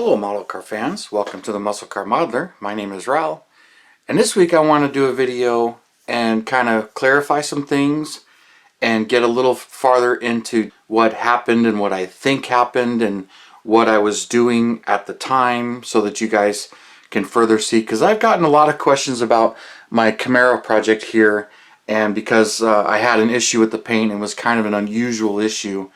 Hello model car fans, welcome to the Muscle Car Modeler. My name is Revell, and this week I want to do a video and kind of clarify some things and get a little farther into what happened and what I think happened and what I was doing at the time so that you guys can further see, because I've gotten a lot of questions about my Camaro project here, and because I had an issue with the paint and it was kind of an unusual issue,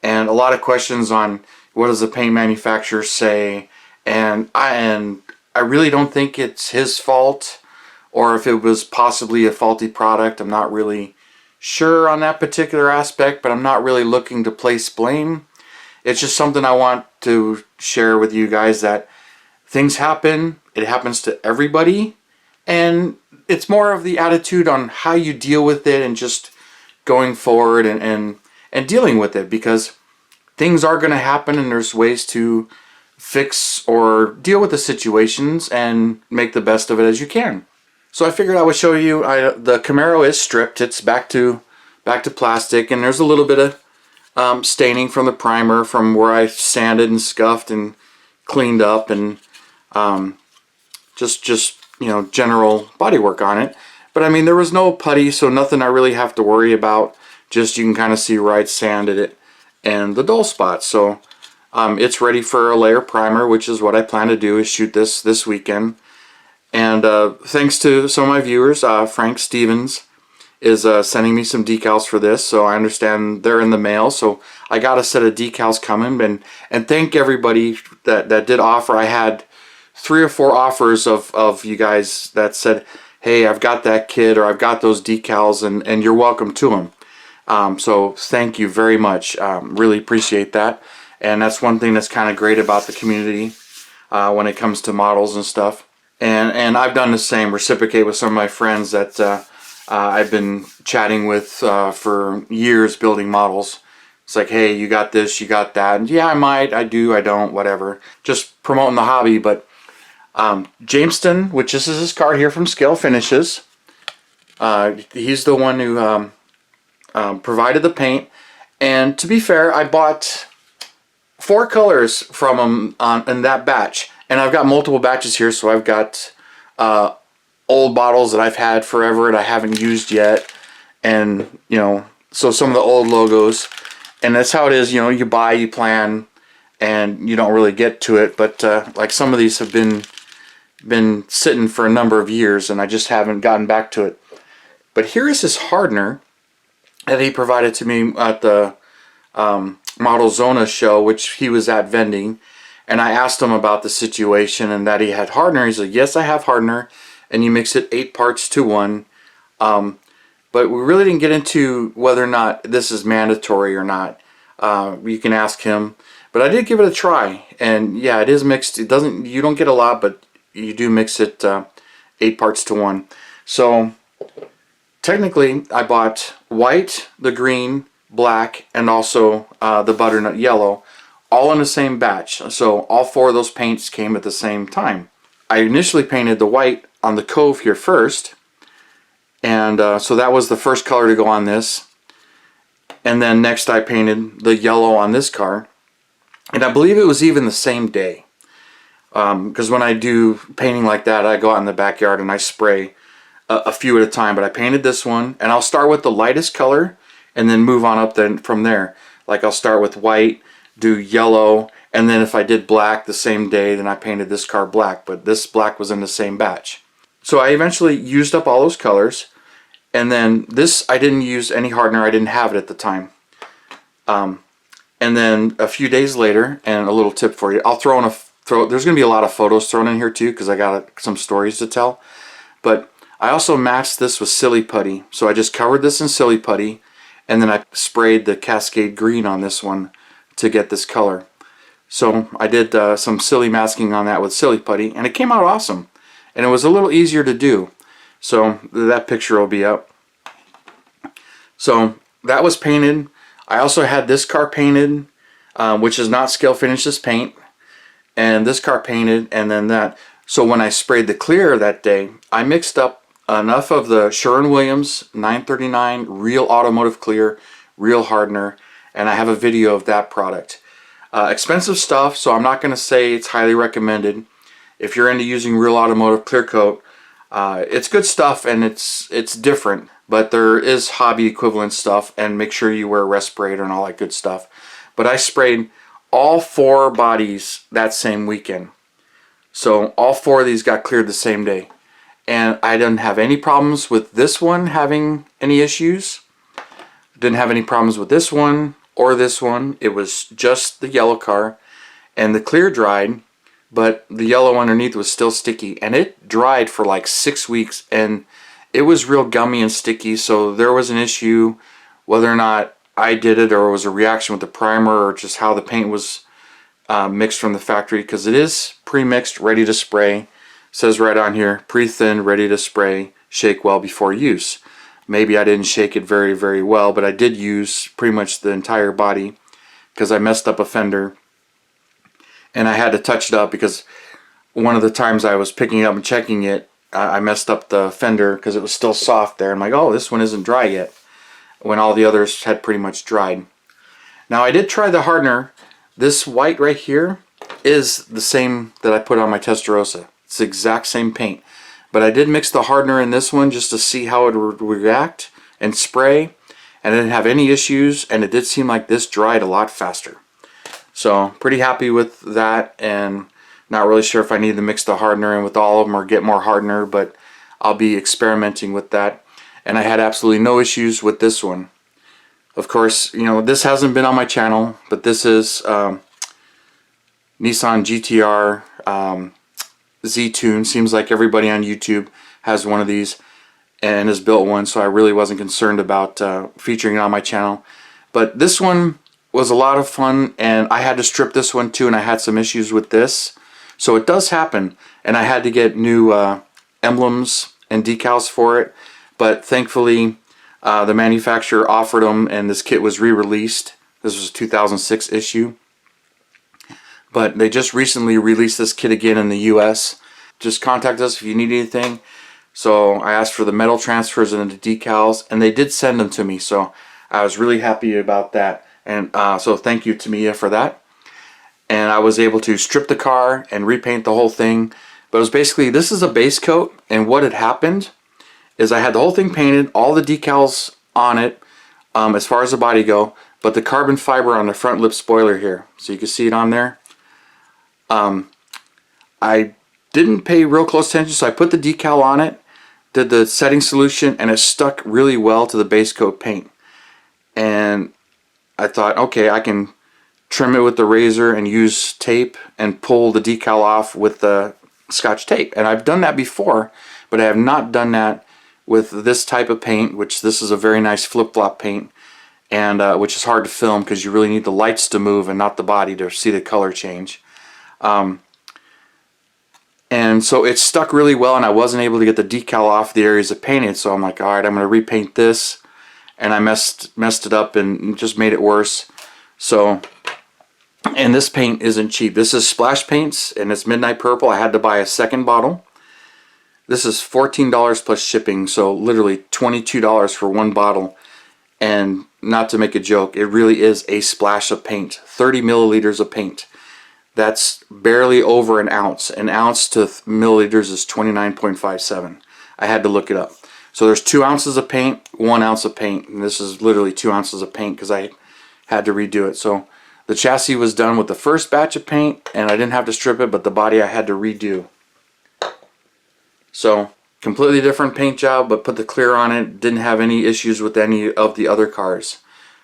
and a lot of questions on what does the paint manufacturer say, and I really don't think it's his fault, or if it was possibly a faulty product. I'm not really sure on that particular aspect, but I'm not really looking to place blame. It's just something I want to share with you guys, that things happen, it happens to everybody, and it's more of the attitude on how you deal with it and just going forward and dealing with it, because things are going to happen and there's ways to fix or deal with the situations and make the best of it as you can. So I figured I would show you, the Camaro is stripped. It's back to plastic, and there's a little bit of staining from the primer from where I sanded and scuffed and cleaned up, and just you know, general body work on it. But I mean, there was no putty, so nothing I really have to worry about. Just you can kind of see where I'd sanded it and the dull spots. So it's ready for a layer primer, which is what I plan to do, is shoot this weekend. And thanks to some of my viewers, Frank Stevens is sending me some decals for this, so I understand they're in the mail, so I got a set of decals coming. And thank everybody that did offer. I had 3 or 4 offers of you guys that said, hey, I've got that kit, or I've got those decals, and you're welcome to them. So thank you very much. Really appreciate that. And that's one thing that's kind of great about the community when it comes to models and stuff. And I've done the same, reciprocate with some of my friends that I've been chatting with for years, building models. It's like, hey, you got this, you got that. And yeah, I might, I do, I don't, whatever. Just promoting the hobby. But Jameston, which this is his card here from Scale Finishes, he's the one who provided the paint. And to be fair, I bought 4 colors from him in that batch, and I've got multiple batches here. So I've got old bottles that I've had forever and I haven't used yet, and you know, so some of the old logos. And that's how it is, you know, you buy, you plan, and you don't really get to it. But like some of these have been sitting for a number of years and I just haven't gotten back to it. But here is his hardener that he provided to me at the Model Zona show, which he was at vending. And I asked him about the situation and that he had hardener. He said, yes, I have hardener, and you mix it 8 parts to 1. But we really didn't get into whether or not this is mandatory or not. You can ask him. But I did give it a try, and yeah, it is mixed. It doesn't, you don't get a lot, but you do mix it 8 parts to 1. So technically, I bought white, the green, black, and also the butternut yellow, all in the same batch. So all 4 of those paints came at the same time. I initially painted the white on the cove here first, and so that was the first color to go on this. And then next I painted the yellow on this car, and I believe it was even the same day, because when I do painting like that, I go out in the backyard and I spray a few at a time. But I painted this one, and I'll start with the lightest color and then move on up then from there. Like I'll start with white, do yellow, and then if I did black the same day, then I painted this car black. But this black was in the same batch. So I eventually used up all those colors, and then this, I didn't use any hardener. I didn't have it at the time. And then a few days later, and a little tip for you, I'll throw in there's going to be a lot of photos thrown in here too, because I got some stories to tell. But I also matched this with silly putty. So I just covered this in silly putty, and then I sprayed the Cascade green on this one to get this color. So I did some silly masking on that with silly putty, and it came out awesome. And it was a little easier to do. So that picture will be up. So that was painted. I also had this car painted, which is not Scale Finishes paint, and this car painted, and then that. So when I sprayed the clear that day, I mixed up enough of the Sherwin-Williams 939 Real Automotive Clear, Real Hardener, and I have a video of that product. Expensive stuff, so I'm not going to say it's highly recommended. If you're into using real automotive clear coat, it's good stuff and it's different, but there is hobby equivalent stuff, and make sure you wear a respirator and all that good stuff. But I sprayed all 4 bodies that same weekend. So all 4 of these got cleared the same day. And I didn't have any problems with this one having any issues. Didn't have any problems with this one or this one. It was just the yellow car, and the clear dried, but the yellow underneath was still sticky, and it dried for like 6 weeks, and it was real gummy and sticky. So there was an issue whether or not I did it, or it was a reaction with the primer, or just how the paint was mixed from the factory, because it is pre-mixed, ready to spray. It says right on here, pre-thinned, ready to spray, shake well before use. Maybe I didn't shake it very, very well, but I did use pretty much the entire body because I messed up a fender. And I had to touch it up because one of the times I was picking it up and checking it, I messed up the fender because it was still soft there. I'm like, oh, this one isn't dry yet, when all the others had pretty much dried. Now I did try the hardener. This white right here is the same that I put on my Testarossa. It's the exact same paint. But I did mix the hardener in this one just to see how it would react and spray, and I didn't have any issues, and it did seem like this dried a lot faster. So pretty happy with that, and not really sure if I need to mix the hardener in with all of them or get more hardener, but I'll be experimenting with that. And I had absolutely no issues with this one. Of course, you know, this hasn't been on my channel, but this is Nissan GTR Z-Tune. Seems like everybody on YouTube has one of these and has built one, so I really wasn't concerned about featuring it on my channel. But this one was a lot of fun, and I had to strip this one too, and I had some issues with this. So it does happen, and I had to get new emblems and decals for it, but thankfully the manufacturer offered them, and this kit was re-released. This was a 2006 issue. But they just recently released this kit again in the US. Just contact us if you need anything. So I asked for the metal transfers and the decals, and they did send them to me. So I was really happy about that. And so thank you to Mia for that. And I was able to strip the car and repaint the whole thing. But it was basically, this is a base coat, and what had happened is I had the whole thing painted, all the decals on it, as far as the body go, but the carbon fiber on the front lip spoiler here. So you can see it on there. I didn't pay real close attention, so I put the decal on it, did the setting solution, and it stuck really well to the base coat paint. And I thought, okay, I can trim it with the razor and use tape and pull the decal off with the Scotch tape. And I've done that before, but I have not done that with this type of paint, which this is a very nice flip-flop paint, and which is hard to film because you really need the lights to move and not the body to see the color change. And so it stuck really well, and I wasn't able to get the decal off the areas it painted, so I'm like, alright, I'm going to repaint this, and I messed it up and just made it worse. So, and this paint isn't cheap. This is Splash Paints, and it's Midnight Purple. I had to buy a second bottle. This is $14 plus shipping, so literally $22 for one bottle. And not to make a joke, it really is a splash of paint. 30 milliliters of paint. That's barely over an ounce. An ounce to milliliters is 29.57. I had to look it up. So there's 2 ounces of paint, 1 ounce of paint, and this is literally 2 ounces of paint because I had to redo it. So the chassis was done with the first batch of paint, and I didn't have to strip it, but the body I had to redo. So completely different paint job, but put the clear on it. Didn't have any issues with any of the other cars.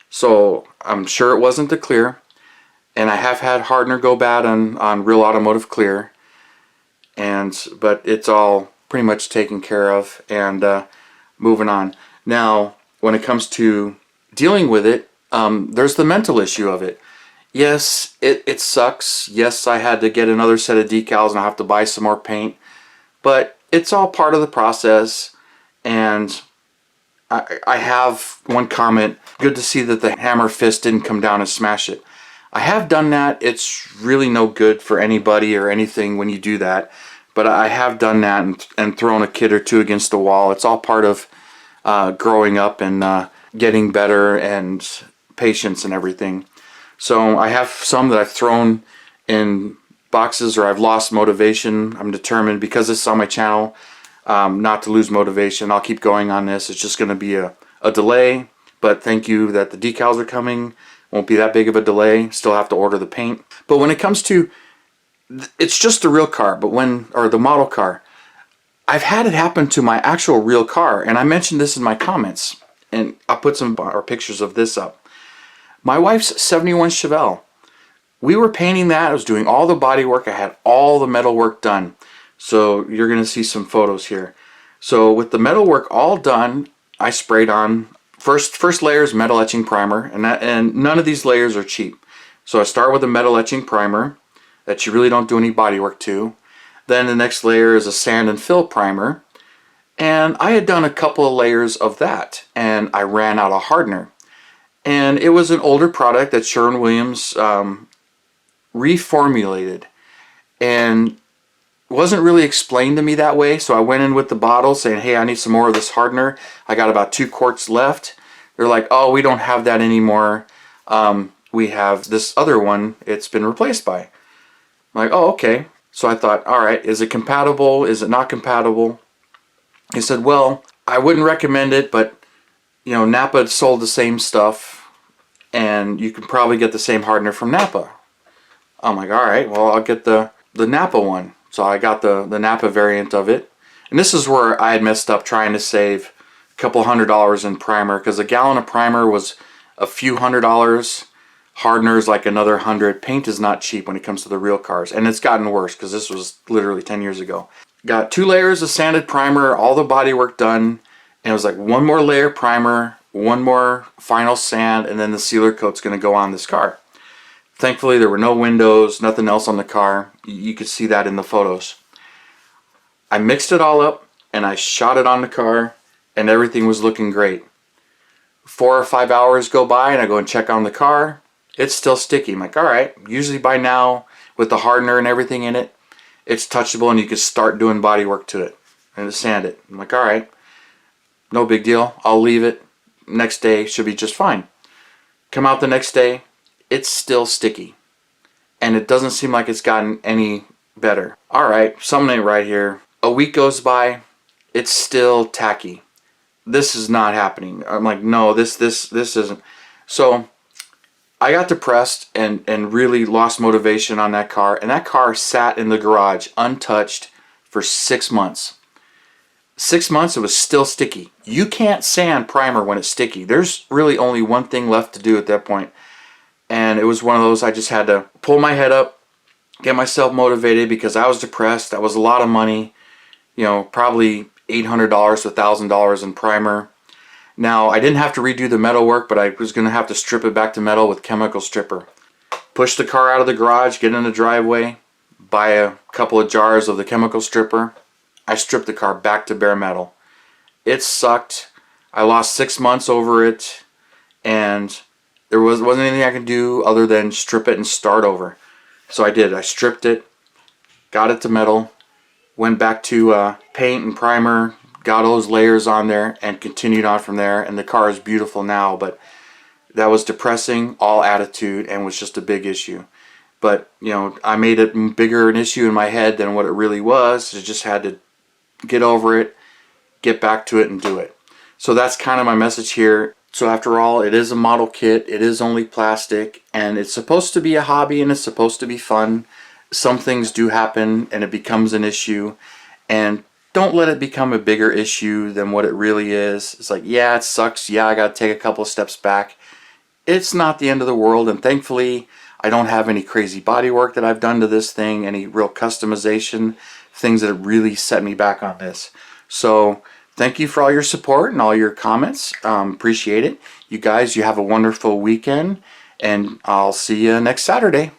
So I'm sure it wasn't the clear. And I have had hardener go bad on real automotive clear, but it's all pretty much taken care of, and moving on. Now, when it comes to dealing with it, there's the mental issue of it. Yes, it sucks. Yes, I had to get another set of decals and I have to buy some more paint, but it's all part of the process. And I have one comment. Good to see that the hammer fist didn't come down and smash it. I have done that. It's really no good for anybody or anything when you do that. But I have done that and thrown a kid or two against the wall. It's all part of growing up and getting better and patience and everything. So I have some that I've thrown in boxes, or I've lost motivation. I'm determined, because this is on my channel, not to lose motivation. I'll keep going on this. It's just going to be a delay, but thank you that the decals are coming. Won't be that big of a delay. Still have to order the paint. But when it comes to, it's just the real car, or the model car, I've had it happen to my actual real car, and I mentioned this in my comments, and I'll put some pictures of this up. My wife's 71 Chevelle. We were painting that. I was doing all the body work. I had all the metal work done. So you're going to see some photos here. So with the metal work all done, I sprayed on first layer is metal etching primer, and none of these layers are cheap. So I start with a metal etching primer that you really don't do any body work to. Then the next layer is a sand and fill primer, and I had done a couple of layers of that, and I ran out of hardener. And it was an older product that Sherwin-Williams reformulated, and wasn't really explained to me that way. So I went in with the bottle saying, hey, I need some more of this hardener. I got about 2 quarts left. They're like, oh, we don't have that anymore. We have this other one it's been replaced by. I'm like, oh, okay. So I thought, all right, is it compatible? Is it not compatible? He said, well, I wouldn't recommend it, but you know, Napa sold the same stuff, and you can probably get the same hardener from Napa. I'm like, all right, well, I'll get the Napa one. So I got the Napa variant of it. And this is where I had messed up, trying to save a couple $100 in primer, because a gallon of primer was a few $100. Hardener is like another $100. Paint is not cheap when it comes to the real cars, and it's gotten worse because this was literally 10 years ago. Got 2 layers of sanded primer, all the body work done, and it was like 1 more layer primer, 1 more final sand, and then the sealer coat's going to go on this car. Thankfully, there were no windows, nothing else on the car. You could see that in the photos. I mixed it all up, and I shot it on the car, and everything was looking great. 4 or 5 hours go by, and I go and check on the car. It's still sticky. I'm like, all right. Usually by now, with the hardener and everything in it, it's touchable, and you can start doing body work to it and sand it. I'm like, all right, no big deal. I'll leave it. Next day should be just fine. Come out the next day, it's still sticky, and it doesn't seem like it's gotten any better. All right, something ain't right here. A week goes by, it's still tacky. This is not happening. I'm like, no, this isn't. So I got depressed and really lost motivation on that car, and that car sat in the garage untouched for 6 months. 6 months, it was still sticky. You can't sand primer when it's sticky. There's really only one thing left to do at that point. And it was one of those, I just had to pull my head up, get myself motivated, because I was depressed. That was a lot of money. You know, probably $800 to $1,000 in primer. Now, I didn't have to redo the metal work, but I was going to have to strip it back to metal with chemical stripper. Push the car out of the garage, get in the driveway, buy a couple of jars of the chemical stripper. I stripped the car back to bare metal. It sucked. I lost 6 months over it, and there wasn't anything I could do other than strip it and start over. So I did. I stripped it, got it to metal, went back to paint and primer, got all those layers on there, and continued on from there. And the car is beautiful now, but that was depressing, all attitude, and was just a big issue. But, you know, I made it bigger an issue in my head than what it really was. I just had to get over it, get back to it, and do it. So that's kind of my message here. So after all, it is a model kit, it is only plastic, and it's supposed to be a hobby, and it's supposed to be fun. Some things do happen, and it becomes an issue, and don't let it become a bigger issue than what it really is. It's like, yeah, it sucks, yeah, I gotta take a couple of steps back. It's not the end of the world, and thankfully, I don't have any crazy body work that I've done to this thing, any real customization, things that have really set me back on this. So thank you for all your support and all your comments. Appreciate it. You guys, you have a wonderful weekend, and I'll see you next Saturday.